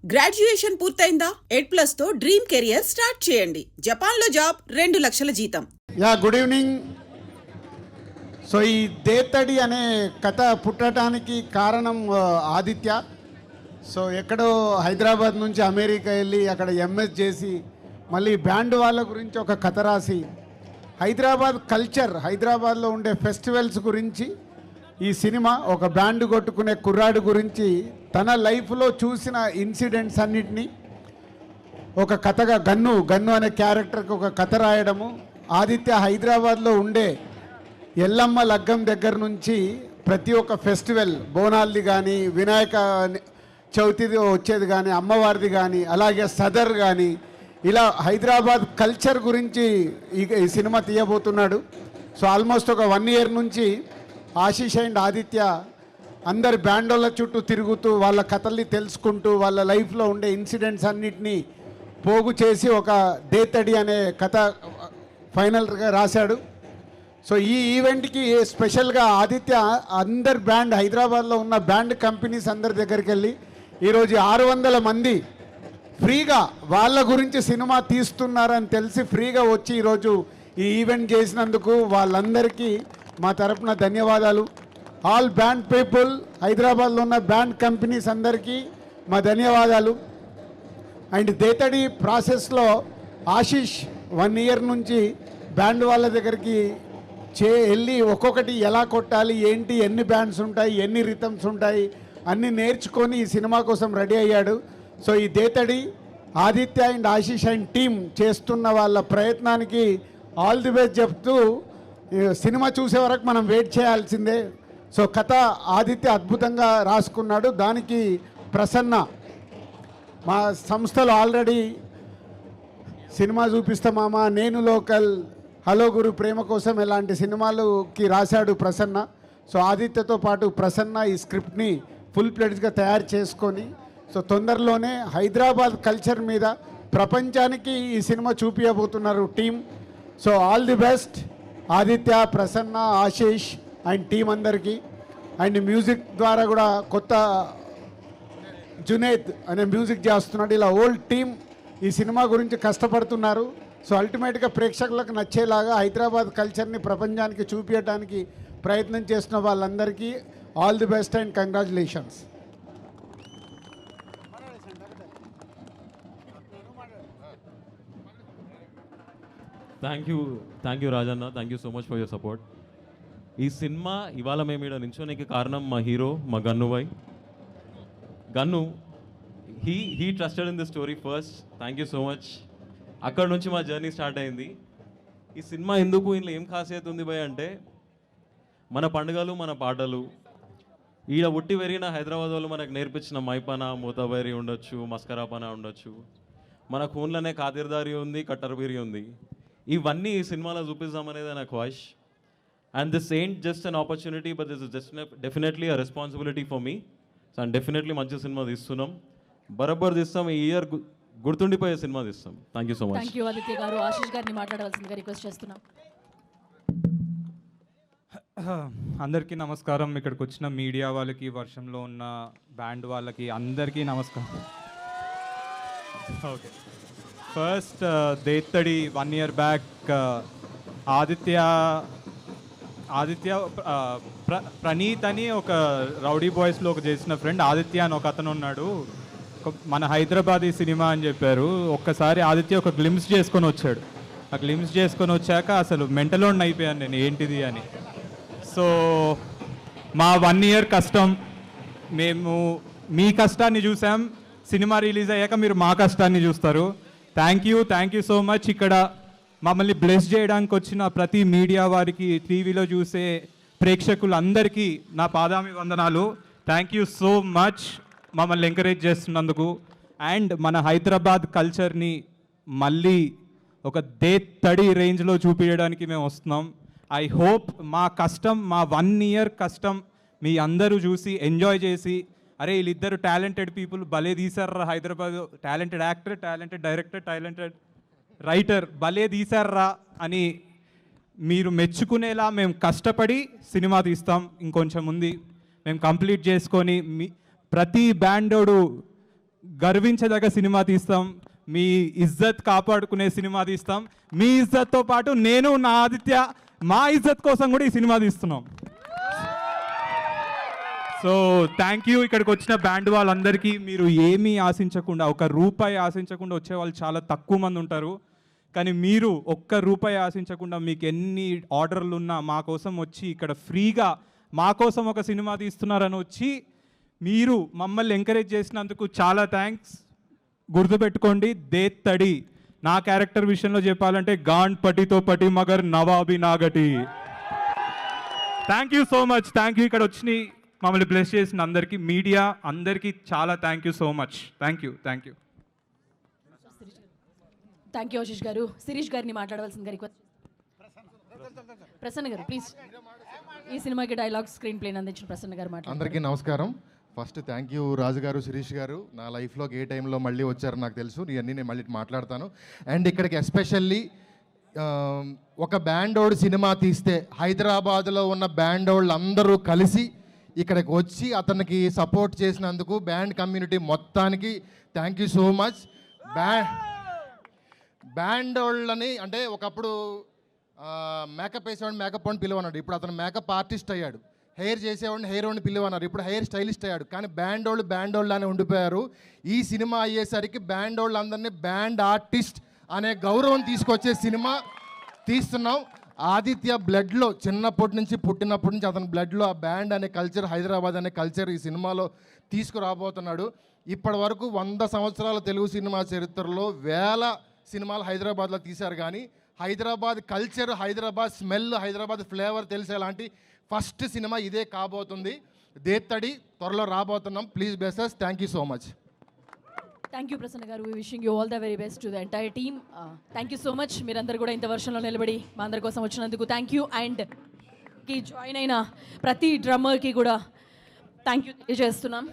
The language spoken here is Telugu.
గ్రాడ్యుయేషన్ పూర్తయిందా? ఎడ్+ తో డ్రీమ్ కెరియర్ స్టార్ట్ చేయండి. జపాన్లో జాబ్, 2 లక్షల జీతం. Good evening. సో ఈ దేత్తడి అనే కథ పుట్టడానికి కారణం ఆదిత్య. సో ఎక్కడో హైదరాబాద్ నుంచి అమెరికా వెళ్ళి అక్కడ ఎంఎస్ చేసి మళ్ళీ బ్యాండ్ వాళ్ళ గురించి ఒక కథ రాసి హైదరాబాద్ కల్చర్, హైదరాబాద్లో ఉండే ఫెస్టివల్స్ గురించి ఈ సినిమా ఒక బ్యాండ్ కొట్టుకునే కుర్రాడు గురించి తన లైఫ్లో చూసిన ఇన్సిడెంట్స్ అన్నిటినీ ఒక కథగా గన్ను అనే క్యారెక్టర్కి ఒక కథ రాయడము. ఆదిత్య హైదరాబాద్లో ఉండే ఎల్లమ్మ లగ్గం దగ్గర నుంచి ప్రతి ఒక్క ఫెస్టివల్, బోనాల్ది కానీ, వినాయక చవితిది వచ్చేది కానీ, అమ్మవారిది కానీ, అలాగే సదర్ కానీ, ఇలా హైదరాబాద్ కల్చర్ గురించి ఈ సినిమా తీయబోతున్నాడు. సో ఆల్మోస్ట్ ఒక 1 year నుంచి ఆశీష్ అండ్ ఆదిత్య అందరి బ్యాండోళ్ళ చుట్టూ తిరుగుతూ వాళ్ళ కథల్ని తెలుసుకుంటూ వాళ్ళ లైఫ్లో ఉండే ఇన్సిడెంట్స్ అన్నిటినీ పోగు చేసి ఒక దేత్తడి అనే కథ ఫైనల్గా రాశాడు. సో ఈ ఈవెంట్కి స్పెషల్గా ఆదిత్య అందరి బ్యాండ్, హైదరాబాద్లో ఉన్న బ్యాండ్ కంపెనీస్ అందరి దగ్గరికి వెళ్ళి ఈరోజు 600 మంది ఫ్రీగా వాళ్ళ గురించి సినిమా తీస్తున్నారని తెలిసి ఫ్రీగా వచ్చి ఈరోజు ఈ ఈవెంట్ చేసినందుకు వాళ్ళందరికీ మా తరపున ధన్యవాదాలు. ఆల్ బ్యాండ్ పీపుల్, హైదరాబాద్లో ఉన్న బ్యాండ్ కంపెనీస్ అందరికీ మా ధన్యవాదాలు. అండ్ దేతడి ప్రాసెస్లో ఆశీష్ 1 year నుంచి బ్యాండ్ వాళ్ళ దగ్గరికి వెళ్ళి ఒక్కొక్కటి ఎలా కొట్టాలి, ఏంటి, ఎన్ని బ్యాండ్స్ ఉంటాయి, ఎన్ని రిథమ్స్ ఉంటాయి అన్నీ నేర్చుకొని ఈ సినిమా కోసం రెడీ అయ్యాడు. సో ఈ Dethadi Aditya and Ashish and team చేస్తున్న వాళ్ళ ప్రయత్నానికి ఆల్ ది బెస్ట్ చెప్తూ సినిమా చూసే వరకు మనం వెయిట్ చేయాల్సిందే. సో కథ ఆదిత్య అద్భుతంగా రాసుకున్నాడు. దానికి ప్రసన్న మా సంస్థలో ఆల్రెడీ సినిమా చూపిస్తామా, నేను లోకల్, హలో గురు, ప్రేమ కోసం ఇలాంటి సినిమాలకి రాశాడు ప్రసన్న. సో ఆదిత్యతో పాటు ప్రసన్న ఈ స్క్రిప్ట్ని ఫుల్ ప్లెడ్జ్గా తయారు చేసుకొని సో తొందరలోనే హైదరాబాద్ కల్చర్ మీద ప్రపంచానికి ఈ సినిమా చూపించబోతున్నారు team. So all the best Aditya, Prasanna, Ashish and team అందరికీ. అండ్ మ్యూజిక్ ద్వారా కూడా కొత్త జునేద్ అనే మ్యూజిక్ చేస్తున్నాడు. ఇలా ఓల్డ్ టీం ఈ సినిమా గురించి కష్టపడుతున్నారు. సో అల్టిమేట్గా ప్రేక్షకులకు నచ్చేలాగా హైదరాబాద్ కల్చర్ని ప్రపంచానికి చూపించడానికి ప్రయత్నం చేస్తున్న వాళ్ళందరికీ all the best and congratulations. Thank you Rajanna, thank you so much for your support. ఈ సినిమా ఇవాళ మేము ఇక్కడ నించోనికి కారణం మా హీరో, మా gun Bhai. Gun he trusted in the story first. Thank you so much. అక్కడ నుంచి మా జర్నీ స్టార్ట్ అయింది. ఈ సినిమా ఎందుకు, ఇందులో ఏం ఖాసియత్ ఉంది భయ్ అంటే మన పండుగలు, మన పాటలు, ఈడ ఉట్టి పెరిగిన హైదరాబాద్ వాళ్ళు మనకు నేర్పించిన మైపన, మూతబైరి ఉండొచ్చు, మస్కరాపన ఉండొచ్చు, మన ఖూన్లోనే ఖాతిర్దారీ ఉంది, కట్టర్బీరి ఉంది. ఇవన్నీ ఈ సినిమాలో చూపిస్తామనేది నా ఖ్వాయిష్. And this ain't just an opportunity, but this is just definitely a responsibility for me. So and definitely మంచి సినిమా తీస్తున్నాం, బరాబర్ తీస్తాం. ఈ ఇయర్ గుర్తుండిపోయే సినిమా తీస్తాం. Thank you so much. Thank you Aditya garu. Ashish గారిని మాట్లాడవలసిందిగా రిక్వెస్ట్ చేస్తున్నాం. అందరికీ నమస్కారం. ఇక్కడికి వచ్చిన మీడియా వాళ్ళకి, వర్షంలో ఉన్న బ్యాండ్ వాళ్ళకి అందరికీ నమస్కారం. Okay, first Dethadi 1 year back Aditya Praneeth అని ఒక రౌడీ బాయ్స్లో ఒక చేసిన ఫ్రెండ్ ఆదిత్య అని ఒక అతను ఉన్నాడు. మన హైదరాబాదీ సినిమా అని చెప్పారు. ఒక్కసారి ఆదిత్య ఒక గ్లిమ్స్ చేసుకొని వచ్చాడు. ఆ గ్లిమ్స్ చేసుకొని వచ్చాక అసలు మెంటలోన్ అయిపోయాను నేను, ఏంటిది అని. సో మా 1 year కష్టం, మేము మీ కష్టాన్ని చూసాం. సినిమా రిలీజ్ అయ్యాక మీరు మా కష్టాన్ని చూస్తారు. Thank you so much. ఇక్కడ మమ్మల్ని బ్లెస్ చేయడానికి వచ్చిన ప్రతి మీడియా వారికి, టీవీలో చూసే ప్రేక్షకులందరికీ నా పాదామి వందనాలు. థ్యాంక్ యూ సో మచ్ మమ్మల్ని ఎంకరేజ్ చేస్తున్నందుకు. అండ్ మన హైదరాబాద్ కల్చర్ని మళ్ళీ ఒక దేత్తడి రేంజ్లో చూపించడానికి మేము వస్తున్నాం. ఐ హోప్ మా కష్టం, మా 1 year కష్టం మీ అందరూ చూసి ఎంజాయ్ చేసి, అరే వీళ్ళిద్దరు టాలెంటెడ్ పీపుల్ భలే తీశారా Hyderabad, talented actor, talented director, talented writer, భలే తీశారా అని మీరు మెచ్చుకునేలా మేము కష్టపడి సినిమా తీస్తాం. ఇంకొంచెం ఉంది, మేము కంప్లీట్ చేసుకొని ప్రతి బ్యాండోడు గర్వించదగ్గ సినిమా తీస్తాం, మీ ఇజ్జత్ కాపాడుకునే సినిమా తీస్తాం. మీ ఇజ్జత్తో పాటు నేను నా ఆదిత్య మా ఇజ్జత్ కోసం కూడా ఈ సినిమా తీస్తున్నాం. So thank you. ఇక్కడికి వచ్చిన బ్యాండ్ వాళ్ళందరికీ. మీరు ఏమీ ఆశించకుండా, ₹1 ఆశించకుండా వచ్చే వాళ్ళు చాలా తక్కువ మంది ఉంటారు. కానీ మీరు ₹1 ఆశించకుండా మీకు ఎన్ని ఆర్డర్లు ఉన్నా మా కోసం వచ్చి ఇక్కడ ఫ్రీగా మా కోసం ఒక సినిమా తీస్తున్నారని వచ్చి మీరు మమ్మల్ని ఎంకరేజ్ చేసినందుకు చాలా థ్యాంక్స్. గుర్తుపెట్టుకోండి, దేత్తడి నా క్యారెక్టర్ విషయంలో చెప్పాలంటే గాండ్ పటితో పటి మగర్ నవాబి నాగటి. Thank you so much. Thank you. ఇక్కడ వచ్చి మమ్మల్ని బ్లెస్ చేసిన అందరికీ, మీడియా అందరికీ చాలా thank you so much. Thank you. Thank you. Thank you Ashish garu. Sirish గారిని మాట్లాడవలసిందిగా రిక్వెస్ట్. ప్రసన్న గారు ప్లీజ్. ఈ సినిమాకి డైలాగ్ స్క్రీన్ ప్లేని అందించిన ప్రసన్న గారు మాట్లాడారు. అందరికీ నమస్కారం. ఫస్ట్ థ్యాంక్ యూ రాజు గారు, శిరీష్ గారు. నా లైఫ్లోకి ఏ టైంలో మళ్ళీ వచ్చారో నాకు తెలుసు. ఇవన్నీ నేను మళ్ళీ మాట్లాడతాను. అండ్ ఇక్కడికి ఎస్పెషల్లీ ఒక బ్యాండోడ్ సినిమా తీస్తే హైదరాబాద్లో ఉన్న బ్యాండోళ్ళు అందరూ కలిసి ఇక్కడికి వచ్చి అతనికి సపోర్ట్ చేసినందుకు బ్యాండ్ కమ్యూనిటీ మొత్తానికి థ్యాంక్ యూ సో మచ్. బ్యాండోళ్ళని అంటే ఒకప్పుడు మేకప్ వేసేవాడిని మేకప్ అని పిలువన్నాడు, ఇప్పుడు అతను మేకప్ ఆర్టిస్ట్ అయ్యాడు. హెయిర్ చేసేవాడిని హెయిర్ అని పిలువన్నారు, ఇప్పుడు హెయిర్ స్టైలిస్ట్ అయ్యాడు. కానీ బ్యాండోళ్ళు అని ఉండిపోయారు. ఈ సినిమా అయ్యేసరికి బ్యాండోళ్ళు అందరినీ బ్యాండ్ ఆర్టిస్ట్ అనే గౌరవం తీసుకొచ్చే సినిమా తీస్తున్నాం. ఆదిత్య బ్లడ్లో చిన్నప్పటి నుంచి పుట్టినప్పటి నుంచి అతని బ్లడ్లో ఆ బ్యాండ్ అనే కల్చర్, హైదరాబాద్ అనే కల్చర్ ఈ సినిమాలో తీసుకురాబోతున్నాడు. ఇప్పటి వరకు 100 సంవత్సరాల తెలుగు సినిమా చరిత్రలో వేల సినిమాలు హైదరాబాద్లో తీశారు. కానీ Hyderabad culture, Hyderabad smell, Hyderabad flavour తెలిసేలాంటి ఫస్ట్ సినిమా ఇదే కాబోతుంది. దేత్తడి త్వరలో రాబోతున్నాం. Please bless us. Thank you so much. Thank you Prasanna garu. We wishing you all the very best to the entire team. Thank you so much. మీరందరూ కూడా ఇంత వర్షంలో నిలబడి మా అందరి కోసం వచ్చినందుకు థ్యాంక్ యూ. అండ్ జాయిన్ అయిన ప్రతి డ్రమ్మర్కి కూడా థ్యాంక్ యూ తెలియజేస్తున్నాం.